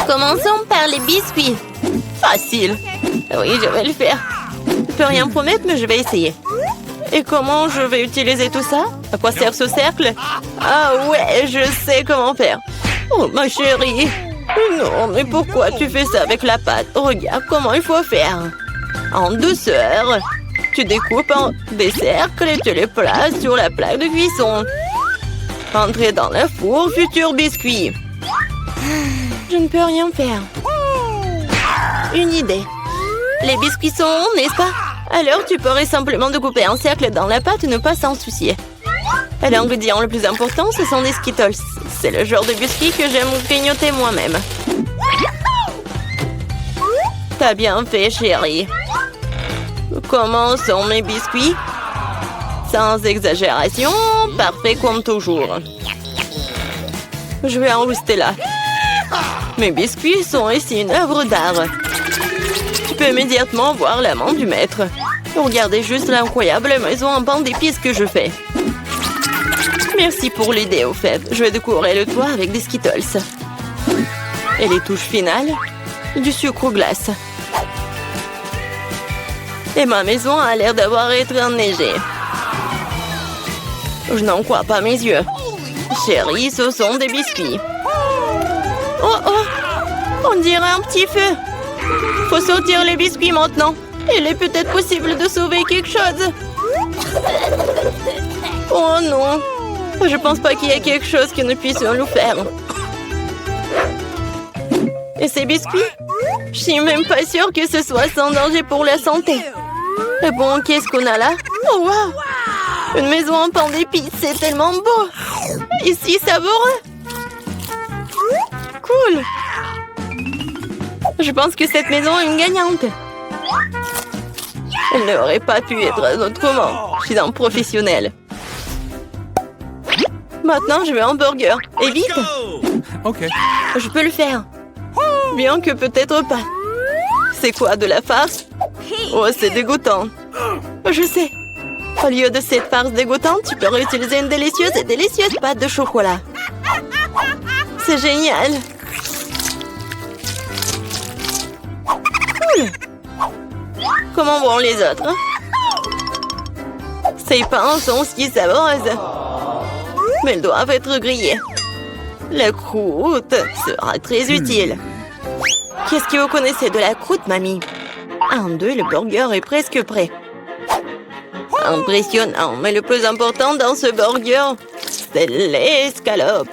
Commençons par les biscuits. Facile. Oui, je vais le faire. Je peux rien promettre, mais je vais essayer. Et comment je vais utiliser tout ça? À quoi sert ce cercle? Ah ouais, je sais comment faire. Oh, ma chérie. Non, mais pourquoi tu fais ça avec la pâte? Regarde comment il faut faire. En douceur. Tu découpes en des cercles et tu les places sur la plaque de cuisson. Entrez dans le four, futur biscuit. Je ne peux rien faire. Une idée. Les biscuits sont ronds, n'est-ce pas? Alors tu pourrais simplement découper un cercle dans la pâte et ne pas s'en soucier. Et l'ingrédient le plus important, ce sont des Skittles. C'est le genre de biscuits que j'aime grignoter moi-même. T'as bien fait, chérie. Comment sont mes biscuits? Sans exagération, parfait comme toujours. Je vais en rester là. Mes biscuits sont ici une œuvre d'art. Tu peux immédiatement voir la main du maître. Regardez juste l'incroyable maison en pain d'épices que je fais. Merci pour l'idée, au fait. Je vais décorer le toit avec des Skittles. Et les touches finales, du sucre glace. Et ma maison a l'air d'avoir été enneigée. Je n'en crois pas mes yeux. Chérie, ce sont des biscuits. Oh oh! On dirait un petit feu. Faut sortir les biscuits maintenant. Il est peut-être possible de sauver quelque chose. Oh non! Je pense pas qu'il y ait quelque chose que nous puissions nous faire. Et ces biscuits? Je suis même pas sûre que ce soit sans danger pour la santé. Et bon, qu'est-ce qu'on a là? Oh wow! Une maison en pain d'épices, c'est tellement beau! Ici, savoureux! Cool! Je pense que cette maison est une gagnante. Elle n'aurait pas pu être autrement. Je suis un professionnel. Maintenant, je veux un burger. Et vite! Ok. Je peux le faire. Bien que peut-être pas. C'est quoi, de la farce? Oh, c'est dégoûtant. Je sais. Au lieu de cette farce dégoûtante, tu peux réutiliser une délicieuse pâte de chocolat. C'est génial. Cool. Comment vont les autres? Ces pains sont si savoureuses. Mais elles doivent être grillées. La croûte sera très utile. Qu'est-ce que vous connaissez de la croûte, mamie? 1, 2, le burger est presque prêt. Impressionnant, mais le plus important dans ce burger, c'est l'escalope.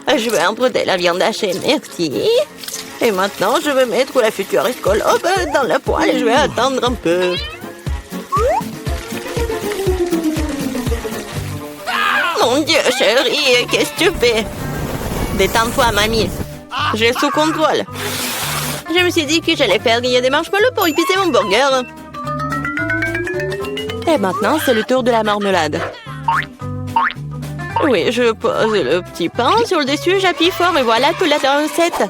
Je vais emprunter la viande hachée, merci. Et maintenant, je vais mettre la future escalope dans la poêle et je vais attendre un peu. Mon Dieu, chérie, qu'est-ce que tu fais? Détends-toi, mamie. J'ai sous contrôle. Je me suis dit que j'allais faire griller des marshmallows pour épicer mon burger. Et maintenant, c'est le tour de la marmelade. Oui, je pose le petit pain sur le dessus, j'appuie fort et voilà toute la recette.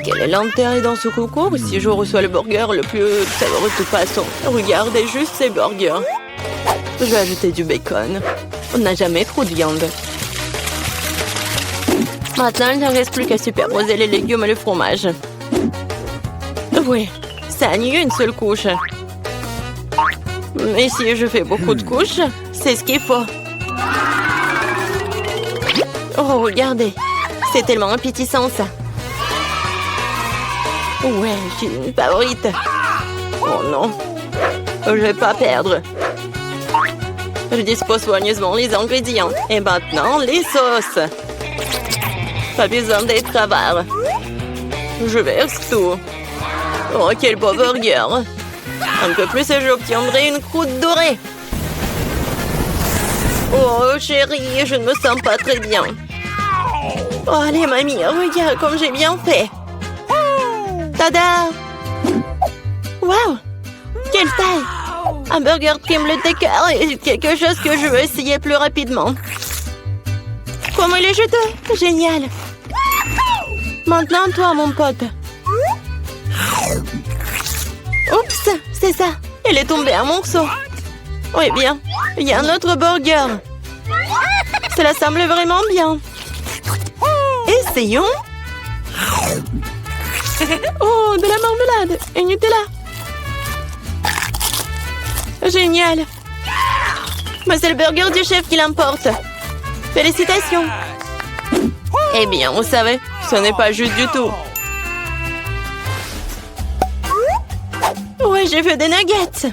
Quelle est l'intérêt dans ce concours si je reçois le burger le plus savoureux de toute façon? Regardez juste ces burgers. Je vais ajouter du bacon. On n'a jamais trop de viande. Maintenant, il ne reste plus qu'à superposer les légumes et le fromage. Oui, ça annule une seule couche. Mais si je fais beaucoup de couches, c'est ce qu'il faut. Oh, regardez. C'est tellement appétissant, ça. Ouais, je suis une favorite. Oh non. Je vais pas perdre. Je dispose soigneusement les ingrédients. Et maintenant, les sauces. Pas besoin d'être avare. Je verse tout. Oh, quel beau burger. Un peu plus et j'obtiendrai une croûte dorée. Oh, chérie, je ne me sens pas très bien. Oh, allez, mamie, regarde comme j'ai bien fait. Tada! Wow! Quelle taille! Un burger crème décor est quelque chose que je veux essayer plus rapidement. Comment il est juteux! Génial! Maintenant, toi, mon pote. Oups, c'est ça. Elle est tombée en morceaux. Oui, bien. Il y a un autre burger. Cela semble vraiment bien. Essayons. Oh, de la marmelade et Nutella. Génial. Mais c'est le burger du chef qui l'emporte. Félicitations. Eh bien, vous savez, ce n'est pas juste du tout. Ouais, j'ai fait des nuggets.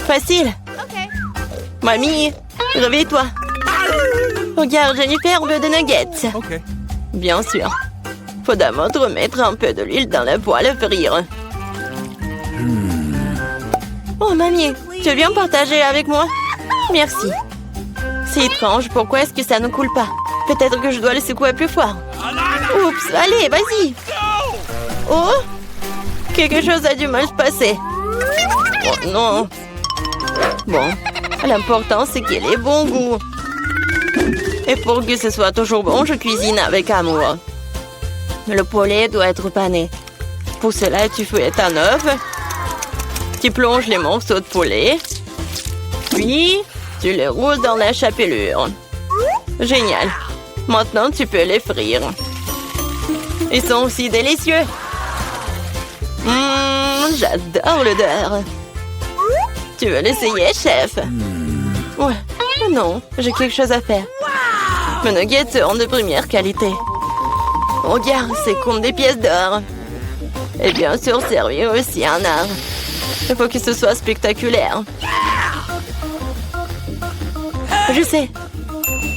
Facile. Mamie, réveille-toi. Regarde, Jennifer veut des nuggets. Bien sûr. Faut d'abord remettre un peu de l'huile dans la poêle à frire. Oh, mamie, tu viens partager avec moi? Merci. C'est étrange, pourquoi est-ce que ça ne coule pas? Peut-être que je dois le secouer plus fort. Oups, allez, vas-y. Oh, quelque chose a dû mal se passer. Oh non. Bon, l'important c'est qu'il ait bon goût. Et pour que ce soit toujours bon, je cuisine avec amour. Le poulet doit être pané. Pour cela, tu fouettes un œuf. Tu plonges les morceaux de poulet. Puis, tu les roules dans la chapelure. Génial. Maintenant, tu peux les frire. Ils sont aussi délicieux. J'adore l'odeur. Tu veux l'essayer, chef? Ouais. Non, j'ai quelque chose à faire. Mes nuggets seront de première qualité. Regarde, c'est comme des pièces d'or. Et bien sûr, servir aussi un art. Il faut que ce soit spectaculaire. Je sais.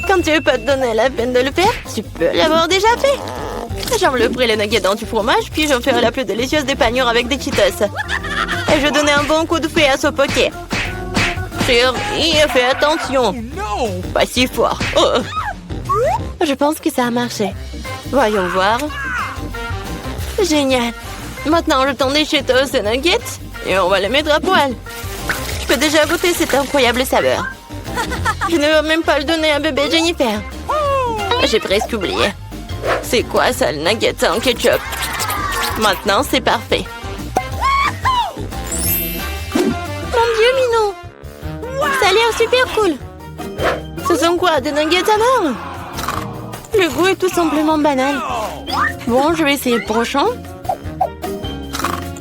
Quand tu veux pas te donner la peine de le faire, tu peux l'avoir déjà fait. J'envelopperai les nuggets dans du fromage, puis j'en ferai la plus délicieuse des panures avec des Cheetos. Et je donnerai un bon coup de fouet à ce poké. Chérie, fais attention. Pas si fort. Oh. Je pense que ça a marché. Voyons voir. Génial. Maintenant, je tends des Cheetos et nuggets et on va les mettre à poêle. Je peux déjà goûter cette incroyable saveur. Je ne veux même pas le donner à bébé Jennifer. J'ai presque oublié. C'est quoi ça, le nugget en ketchup? Maintenant, c'est parfait. Mon Dieu, Minou! Ça a l'air super cool. Ce sont quoi, des nuggets à mort? Le goût est tout simplement banal. Bon, je vais essayer le prochain.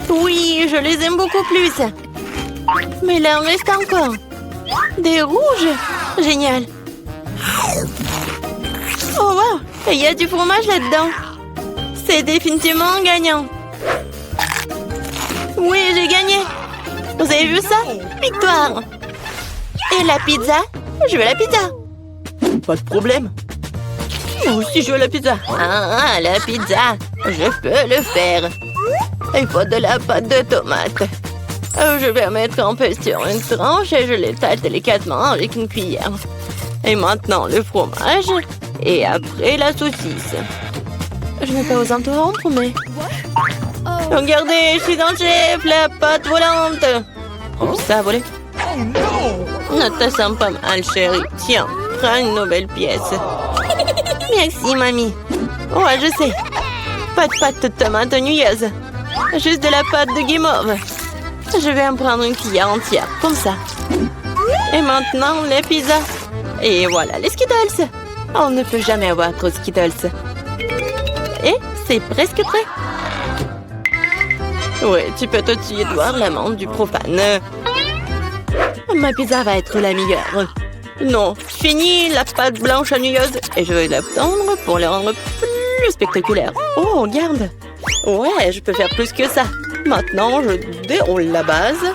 Oui, je les aime beaucoup plus. Mais là, il en reste encore. Des rouges. Génial. Oh, wow. Il y a du fromage là-dedans. C'est définitivement gagnant. Oui, j'ai gagné. Vous avez vu ça? Victoire. Et la pizza? Je veux la pizza. Pas de problème. Moi aussi, je veux la pizza. Ah, la pizza. Je peux le faire. Il faut de la pâte de tomate. Je vais mettre un peu sur une tranche et je l'étale délicatement avec une cuillère. Et maintenant, le fromage. Et après, la saucisse. Je n'ai pas osé interrompre, mais... Regardez, je suis dans le chef, la pâte volante. Oups, ça a volé. Ne te sens pas mal, chérie. Tiens, prends une nouvelle pièce. Merci, mamie. Ouais, je sais. Pas de pâte de tomate ennuyeuses. Juste de la pâte de guimauve. Je vais en prendre une cuillère entière, comme ça. Et maintenant, les pizzas. Et voilà, les Skittles. On ne peut jamais avoir trop de Skittles. Et c'est presque prêt. Ouais, tu peux tout de suite voir l'amande du profane. Ma pizza va être la meilleure. Non, fini la pâte blanche ennuyeuse et je vais la tendre pour la rendre plus spectaculaire. Oh, regarde. Ouais, je peux faire plus que ça. Maintenant, je déroule la base.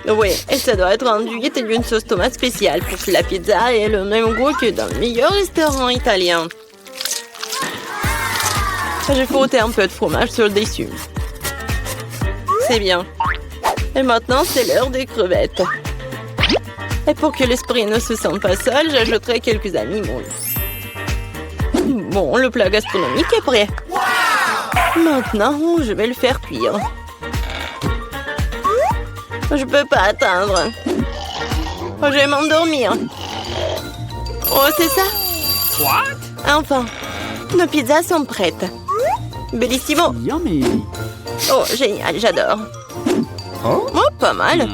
Oui, et ça doit être enduit d'une sauce tomate spéciale pour que la pizza ait le même goût que dans le meilleur restaurant italien. J'ai frotté un peu de fromage sur le dessus. C'est bien. Et maintenant, c'est l'heure des crevettes. Et pour que l'esprit ne se sente pas seul, j'ajouterai quelques amis moules. Bon, le plat gastronomique est prêt. Maintenant, je vais le faire cuire. Je peux pas attendre. Je vais m'endormir. Oh, c'est ça? Enfin, nos pizzas sont prêtes. Bellissimo. Yummy. Oh, génial, j'adore. Oh, pas mal.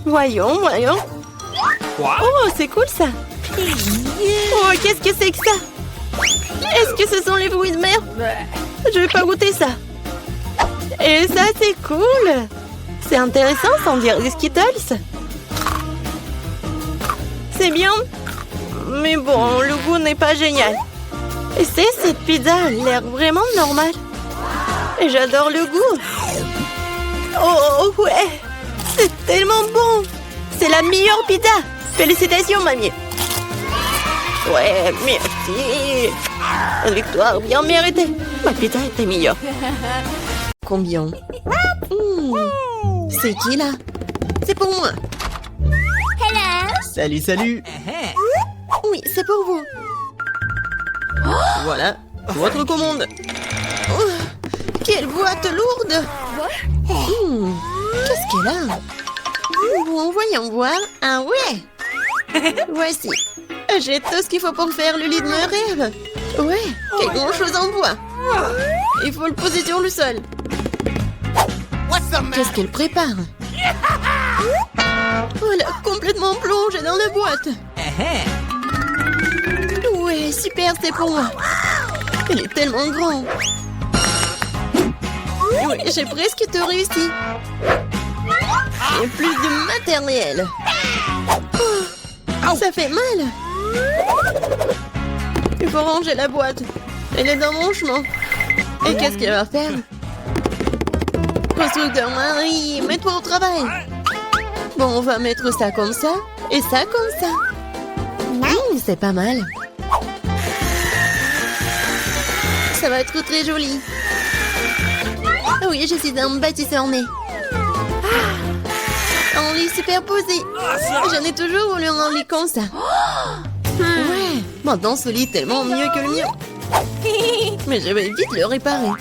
Voyons. Oh, c'est cool ça. Oh, qu'est-ce que c'est que ça? que ce sont les fruits de mer? Je vais pas goûter ça. Et ça, c'est cool. C'est intéressant, sans dire des Skittles. C'est bien. Mais bon, le goût n'est pas génial. Et cette pizza a l'air vraiment normale. Et j'adore le goût. Oh ouais, c'est tellement bon. C'est la meilleure pizza. Félicitations, mamie. Ouais, merci. Une victoire bien méritée. Ma pizza était meilleure. Combien? C'est qui là? C'est pour moi. Salut, salut. Oui, c'est pour vous. Voilà, votre commande. Oh, quelle boîte lourde. Qu'est-ce qu'elle a? Bon, voyons voir. Ah ouais. Voici. J'ai tout ce qu'il faut pour faire le lit de mes rêves. Ouais, quelle grande chose en bois. Il faut le poser sur le sol. Qu'est-ce qu'elle prépare? Oh, elle a complètement plongé dans la boîte. Ouais, super, c'est pour moi. Elle est tellement grande. Ouais, j'ai presque tout réussi. Et plus de matériel. Oh, ça fait mal. Il faut ranger la boîte. Elle est dans mon chemin. Et qu'est-ce qu'elle va faire? Constructeur Marie, mets-toi au travail. Bon, on va mettre ça comme ça et ça comme ça. C'est pas mal. Ça va être très joli. Oui, je suis un bâtisseur né. Un lit superposé. J'en ai toujours voulu un lit comme ça. Ouais, maintenant ce lit est tellement mieux que le mien. Mais je vais vite le réparer.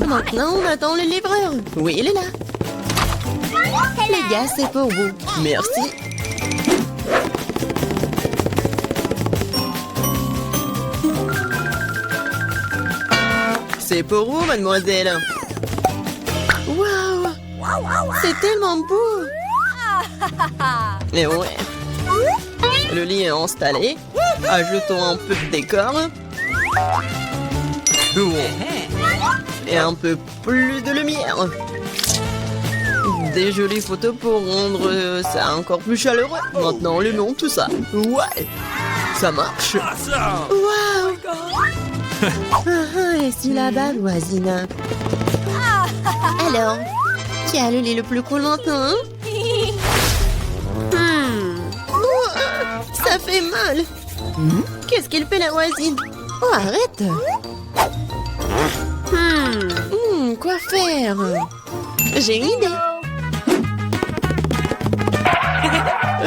Maintenant, on attend le livreur. Oui, il est là. Les gars, c'est pour vous. Merci. C'est pour vous, mademoiselle. Waouh! C'est tellement beau! Et ouais. Le lit est installé. Ajoutons un peu de décor. Et un peu plus de lumière. Des jolies photos pour rendre ça encore plus chaleureux. Maintenant, allumons tout ça. Ouais, ça marche. Waouh! Et si là-bas, voisine? Alors, qui a le lit le plus cool maintenant? Ça fait mal. Qu'est-ce qu'il fait la voisine? Oh, arrête! Quoi faire? J'ai une idée.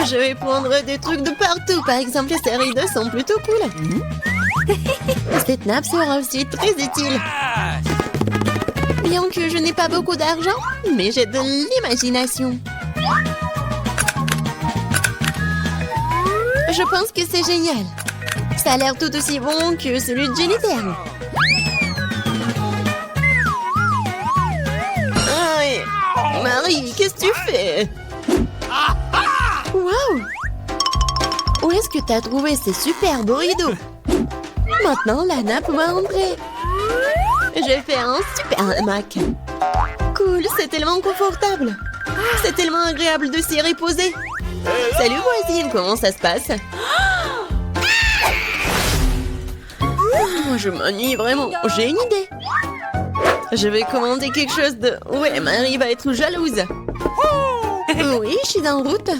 Je vais prendre des trucs de partout. Par exemple, ces rideaux sont plutôt cool. Cette nappe sera aussi très utile. Bien que je n'ai pas beaucoup d'argent, mais j'ai de l'imagination. Je pense que c'est génial. Ça a l'air tout aussi bon que celui de Jennifer. Aïe! Marie, qu'est-ce que tu fais? Waouh! Où est-ce que tu as trouvé ces superbes rideaux? Maintenant, la nappe va entrer. Je vais faire un super hamac. Cool, c'est tellement confortable. C'est tellement agréable de s'y reposer. Salut voisine, comment ça se passe? Je m'ennuie vraiment. J'ai une idée. Je vais commander quelque chose de... Ouais, Marie va être jalouse. Oui, je suis en route.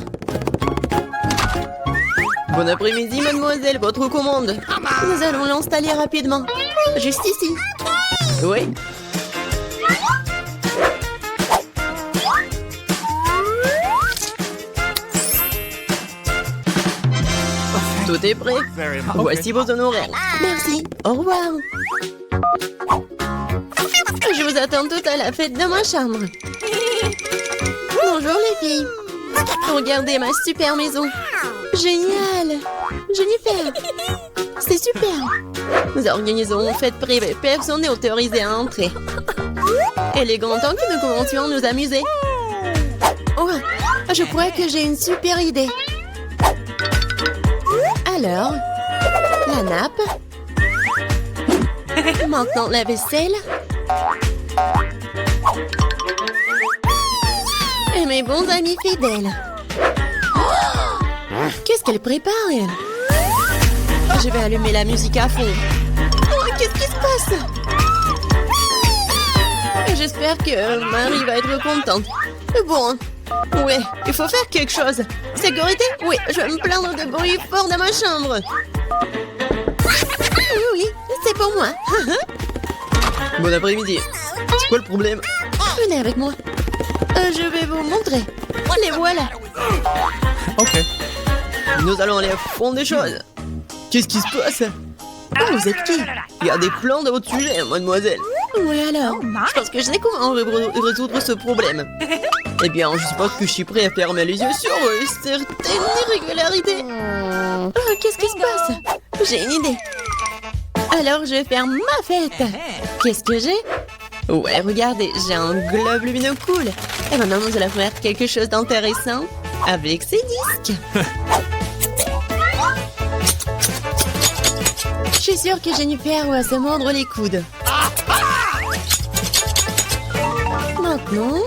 Bon après-midi, mademoiselle, votre commande. Nous allons l'installer rapidement. Juste ici. Oui. Tout est prêt. Voici vos honoraires. Merci. Au revoir. Je vous attends toutes à la fête de ma chambre. Bonjour les filles. Regardez ma super maison. Génial. Jennifer. C'est super. Nous organisons une fête privée. Personne n'est autorisé à entrer. Il est grand temps que nous commencions à nous amuser. Oh, je crois que j'ai une super idée. Alors, la nappe Maintenant, la vaisselle. Et mes bons amis fidèles. Oh, qu'est-ce qu'elle prépare, elle? Je vais allumer la musique à fond. Oh, qu'est-ce qui se passe? J'espère que Marie va être contente. Bon, ouais, il faut faire quelque chose. Sécurité? Oui, je vais me plaindre de bruit fort dans ma chambre. Oui, c'est pour moi. Bon après-midi. C'est quoi le problème? Venez avec moi. Je vais vous montrer. Les voilà. Ok. Nous allons aller à fond des choses. Qu'est-ce qui se passe? Oh, vous êtes qui? Il y a des plans dans votre sujet, mademoiselle. Oui, alors? Je pense que je sais comment résoudre ce problème. Eh bien, je suppose que je suis prêt à fermer les yeux sur certaines irrégularités. Oh, qu'est-ce qui se passe? J'ai une idée. Alors, je vais faire ma fête. Qu'est-ce que j'ai? Ouais, regardez, j'ai un globe lumineux cool. Et maintenant, nous allons faire quelque chose d'intéressant avec ces disques. Je suis sûre que Jennifer va se mordre les coudes. Maintenant,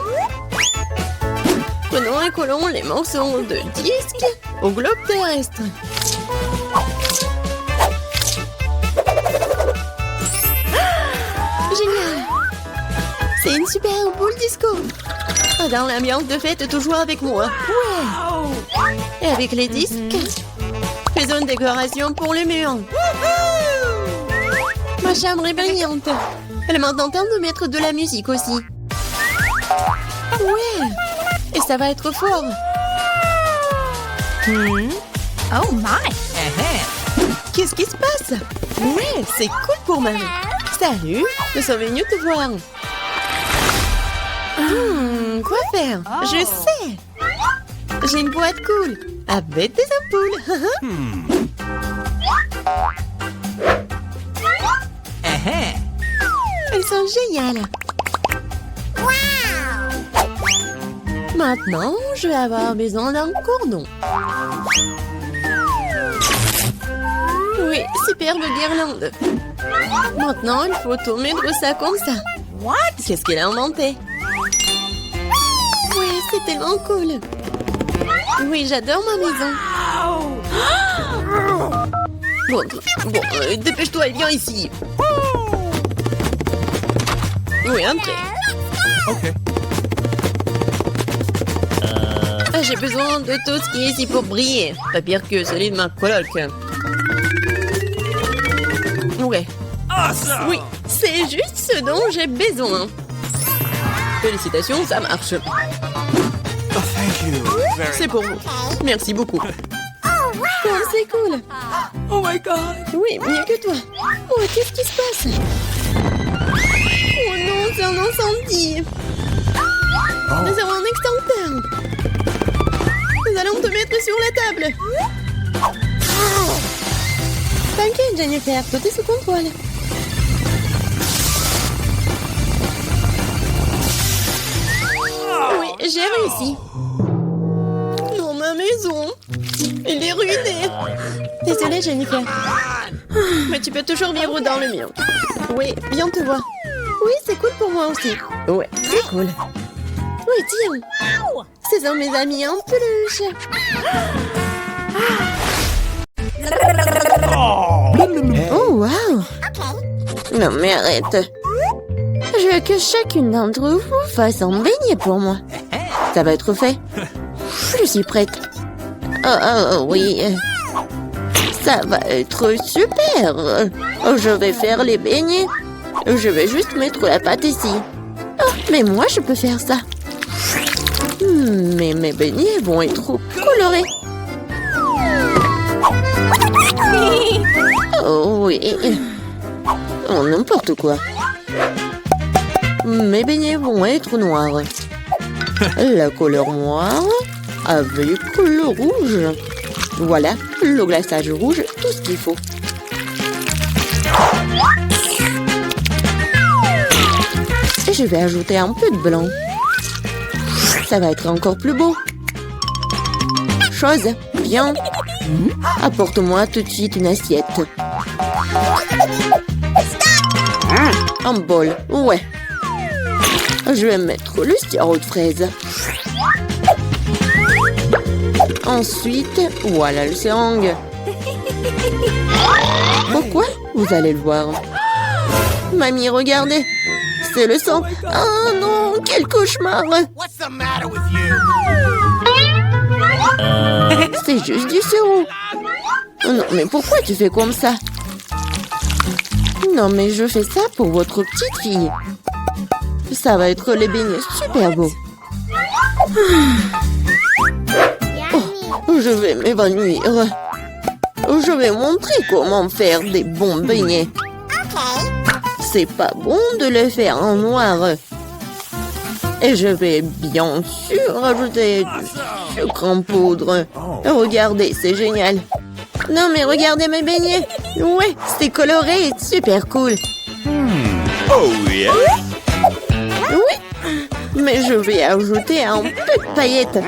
prenons et collons les morceaux de disques au globe terrestre. Génial! C'est une super boule disco. Dans l'ambiance de fête, toujours avec moi. Ouais! Et avec les disques, faisons une décoration pour le mur. Ma chambre est brillante. Elle m'a tenté de mettre de la musique aussi. Ouais! Et ça va être fort. Oh my! Qu'est-ce qui se passe? Ouais, c'est cool pour Marie. Salut, nous sommes venus te voir. Quoi faire? Je sais. J'ai une boîte cool avec des ampoules. Elles sont géniales. Maintenant, je vais avoir besoin d'un cordon. Oui, superbe guirlande. Maintenant, il faut tout mettre ça comme ça. What? Qu'est-ce qu'elle a inventé? Oui, c'est tellement cool. Oui, j'adore ma maison. Bon, dépêche-toi et viens ici. Oui, entrez. Ok. J'ai besoin de tout ce qui est ici pour briller. Pas pire que celui de ma coloc. Ouais. Awesome! Oui, c'est juste ce dont j'ai besoin. Félicitations, ça marche. Oh, thank you. C'est pour vous. Merci beaucoup. Oh, c'est cool. Oh my god! Oui, mieux que toi. Oh, qu'est-ce qui se passe? Oh non, c'est un incendie. Nous avons un extincteur. Nous allons te mettre sur la table. T'inquiète, Jennifer, tout est sous contrôle. Oui, j'ai réussi. Non, ma maison. Elle est ruinée. Désolée, Jennifer. Mais tu peux toujours vivre dans le mien. Oui, viens te voir. Oui, c'est cool pour moi aussi. Ouais, c'est cool. Oui, tiens. Ce sont mes amis en peluche. Oh, wow. Non, mais arrête. Je veux que chacune d'entre vous fasse un beignet pour moi. Ça va être fait. Je suis prête. Oh, oui. Ça va être super. Je vais faire les beignets. Je vais juste mettre la pâte ici. Oh, mais moi, je peux faire ça. Mais mes beignets vont être trop colorés. Oh oui. Oh, n'importe quoi. Mes beignets vont être noirs. La couleur noire avec le rouge. Voilà, le glaçage rouge, tout ce qu'il faut. Et je vais ajouter un peu de blanc. Ça va être encore plus beau. Chose, viens. Apporte-moi tout de suite une assiette. Un bol, ouais. Je vais mettre le sirop de fraise. Ensuite, voilà le seringue. Pourquoi? Vous allez le voir. Mamie, regardez. C'est le sang. Oh non, quel cauchemar. What's the matter with you? C'est juste du sirop. Non, mais pourquoi tu fais comme ça? Non, mais je fais ça pour votre petite fille. Ça va être les beignets super beaux. Oh, je vais m'évanouir. Je vais montrer comment faire des bons beignets. C'est pas bon de les faire en noir. Et je vais bien sûr ajouter du sucre en poudre. Regardez, c'est génial. Non mais regardez mes beignets. Ouais, c'est coloré et super cool. Oh yeah. Oui, mais je vais ajouter un peu de paillettes.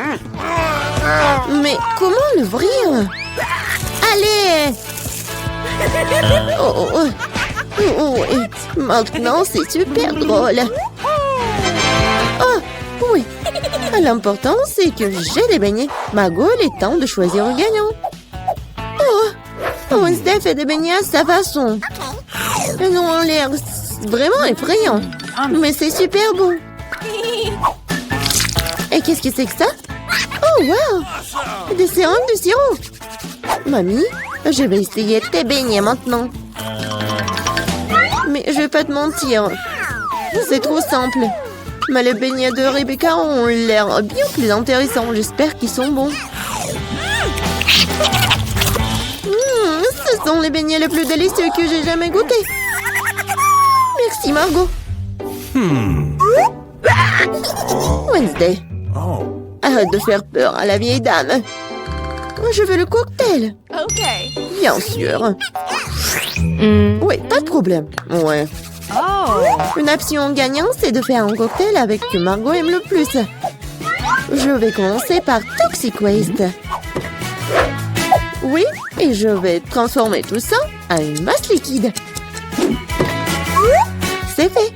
Mais comment l'ouvrir? Allez! Oh, oh, oh, oui. Maintenant, c'est super drôle. Oh, oui. L'important, c'est que j'ai des beignets. Margot, il est temps de choisir un gagnant. Oh, Wednesday fait des beignets à sa façon. Ils ont l'air vraiment effrayants. Mais c'est super bon. Et qu'est-ce que c'est que ça? Oh, wow! Des seringues de sirop. Mamie, je vais essayer tes beignets maintenant. Mais je vais pas te mentir. C'est trop simple. Mais les beignets de Rebecca ont l'air bien plus intéressants. J'espère qu'ils sont bons. Ce sont les beignets les plus délicieux que j'ai jamais goûtés. Merci, Margot. Wednesday. Arrête de faire peur à la vieille dame. Je veux le cocktail. Okay. Bien sûr. Oui, pas de problème. Ouais. Oh. Une option gagnante, c'est de faire un cocktail avec ce que Margot aime le plus. Je vais commencer par Toxic Waste. Oui, et je vais transformer tout ça en une masse liquide. C'est fait.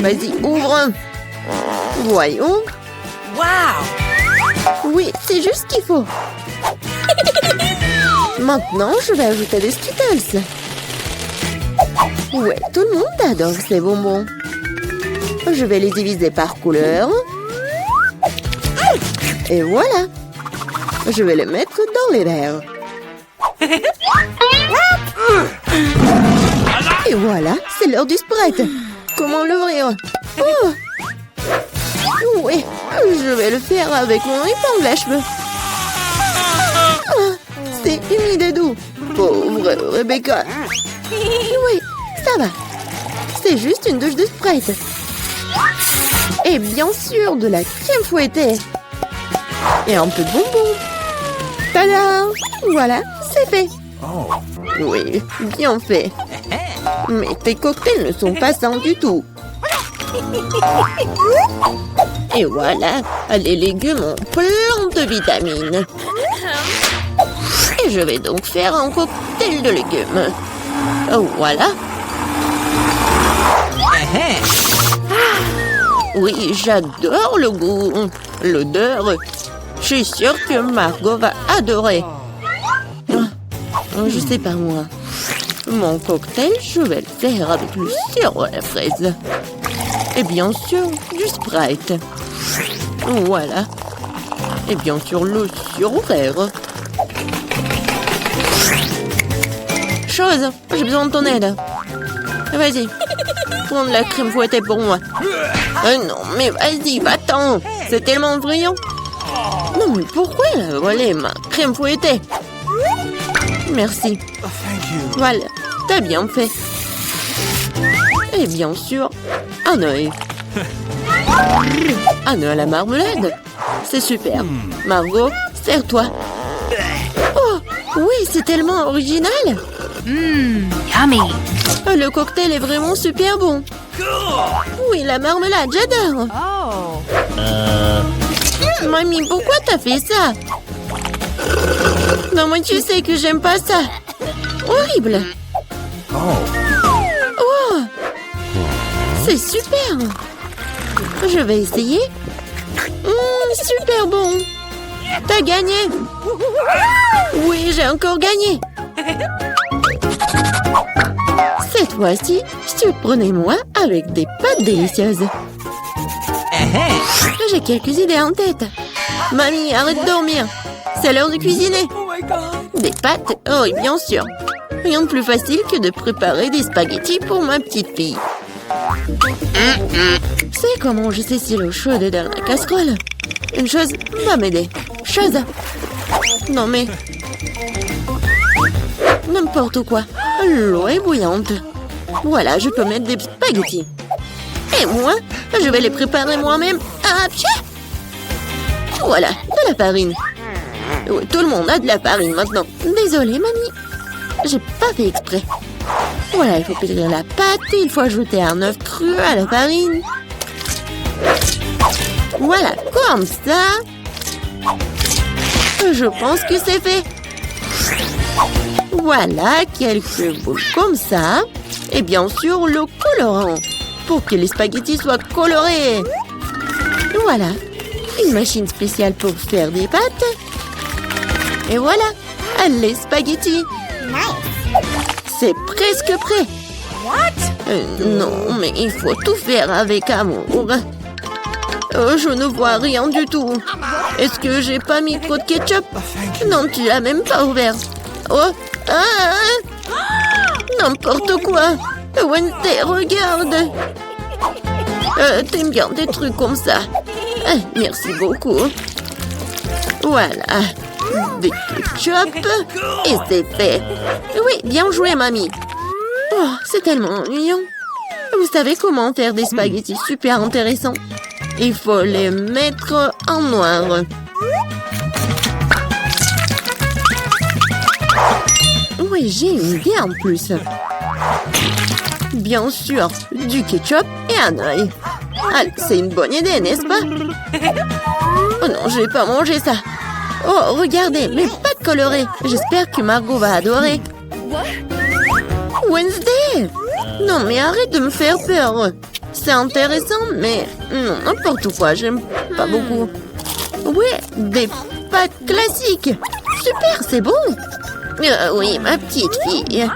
Vas-y, ouvre. Voyons. Wow. Oui, c'est juste ce qu'il faut. Maintenant, je vais ajouter des Skittles. Ouais, tout le monde adore ces bonbons. Je vais les diviser par couleur. Et voilà. Je vais les mettre dans les verres. Et voilà, c'est l'heure du Sprite. Comment l'ouvrir? Oh! Oui, je vais le faire avec mon épingle à cheveux. Ah, c'est humide et doux. Pauvre Rebecca. Oui, ça va. C'est juste une douche de Sprite. Et bien sûr, de la crème fouettée. Et un peu de bonbons. Tada! Voilà, c'est fait. Oui, bien fait. Mais tes cocktails ne sont pas sains du tout. Et voilà, les légumes ont plein de vitamines. Et je vais donc faire un cocktail de légumes. Voilà. Oui, j'adore le goût, l'odeur. Je suis sûre que Margot va adorer. Je sais pas moi. Mon cocktail, je vais le faire avec le sirop à la fraise. Et bien sûr, du Sprite. Voilà. Et bien sûr, le sirop vert. Chose, j'ai besoin de ton aide. Vas-y, prends de la crème fouettée pour moi. Non, mais vas-y, va-t'en. C'est tellement brillant. Non, mais pourquoi elle a volé ma crème fouettée? Merci. Voilà, t'as bien fait. Et bien sûr, un œil. Un œil à la marmelade. C'est super. Margot, sers-toi. Oh, oui, c'est tellement original. Yummy. Le cocktail est vraiment super bon. Oui, la marmelade, j'adore. Oh. Mamie, pourquoi t'as fait ça? Non, moi, tu sais que j'aime pas ça. Horrible. Oh, c'est super. Je vais essayer. Super bon. T'as gagné. Oui, j'ai encore gagné. Cette fois-ci, surprenez-moi avec des pâtes délicieuses. J'ai quelques idées en tête. Mamie, arrête de dormir. C'est l'heure de cuisiner. Des pâtes? Oh, oui, bien sûr. Rien de plus facile que de préparer des spaghettis pour ma petite fille. C'est comment je saisis l'eau chaude dans la casserole. Une chose va m'aider. Chose. Non mais... N'importe quoi. L'eau est bouillante. Voilà, je peux mettre des spaghettis. Et moi, je vais les préparer moi-même. Ah, pchit! Voilà, de la farine. Oui, tout le monde a de la farine maintenant. Désolée, mamie. J'ai pas fait exprès. Voilà, il faut pétrir la pâte. Il faut ajouter un œuf cru à la farine. Voilà, comme ça. Je pense que c'est fait. Voilà, quelques boules comme ça. Et bien sûr, le colorant. Pour que les spaghettis soient colorés. Voilà, une machine spéciale pour faire des pâtes. Et voilà, les spaghettis. C'est presque prêt. Non, mais il faut tout faire avec amour. Je ne vois rien du tout. Est-ce que j'ai pas mis trop de ketchup? Non, tu l'as même pas ouvert. Oh, n'importe quoi. Wednesday, regarde. T'aimes bien des trucs comme ça. Merci beaucoup. Voilà. Des ketchup. Et c'est fait. Oui, bien joué, mamie. Oh, c'est tellement ennuyant. Vous savez comment faire des spaghettis super intéressants? Il faut les mettre en noir. Oui, j'ai une idée en plus. Bien sûr, du ketchup et un œil. Ah, c'est une bonne idée, n'est-ce pas? Oh non, je vais pas manger ça. Oh, regardez, mes pâtes colorées. J'espère que Margot va adorer. Wednesday! Non, mais arrête de me faire peur. C'est intéressant, mais non, n'importe quoi, j'aime pas beaucoup. Ouais, des pâtes classiques. Super, c'est bon. Oui, ma petite fille.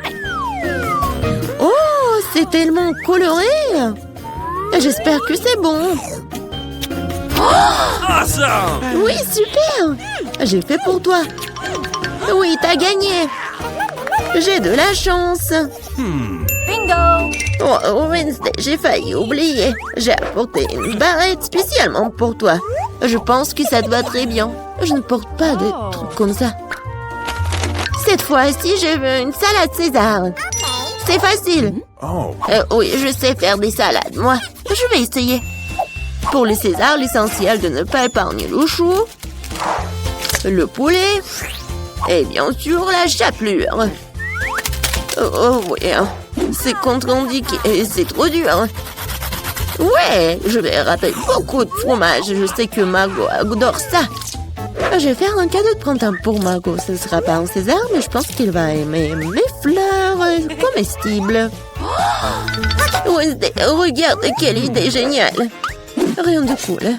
Oh, c'est tellement coloré. J'espère que c'est bon. Awesome! Oui, super. J'ai fait pour toi. Oui, t'as gagné. J'ai de la chance. Bingo! Oh, Wednesday, j'ai failli oublier. J'ai apporté une barrette spécialement pour toi. Je pense que ça te va très bien. Je ne porte pas de trucs comme ça. Cette fois-ci, je veux une salade César. C'est facile. Oh. Oui, je sais faire des salades, moi. Je vais essayer. Pour les Césars, l'essentiel de ne pas épargner le chou, le poulet et bien sûr la chapelure. Oh oui, c'est contre-indiqué et c'est trop dur. Ouais, je vais râper beaucoup de fromage. Je sais que Margot adore ça. Je vais faire un cadeau de printemps pour Margot. Ce ne sera pas un César, mais je pense qu'il va aimer mes fleurs comestibles. Wednesday, regarde quelle idée géniale. Rien de cool.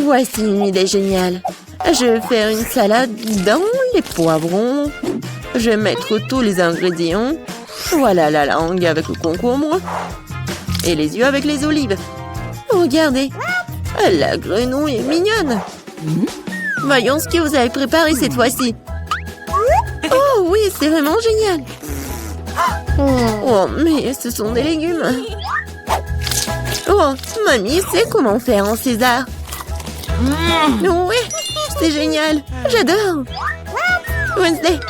Voici une idée géniale. Je vais faire une salade dans les poivrons. Je vais mettre tous les ingrédients. Voilà la langue avec le concombre. Et les yeux avec les olives. Regardez. La grenouille est mignonne. Voyons ce que vous avez préparé cette fois-ci. Oh oui, c'est vraiment génial. Oh, mais ce sont des légumes. Oh, mamie sait comment faire un César. Oui, c'est génial. J'adore. Wednesday,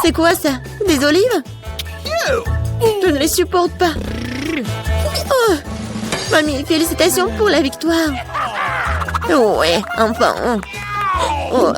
c'est quoi ça? Des olives? Je ne les supporte pas. Oh, mamie, félicitations pour la victoire. Ouais, enfin. Oh,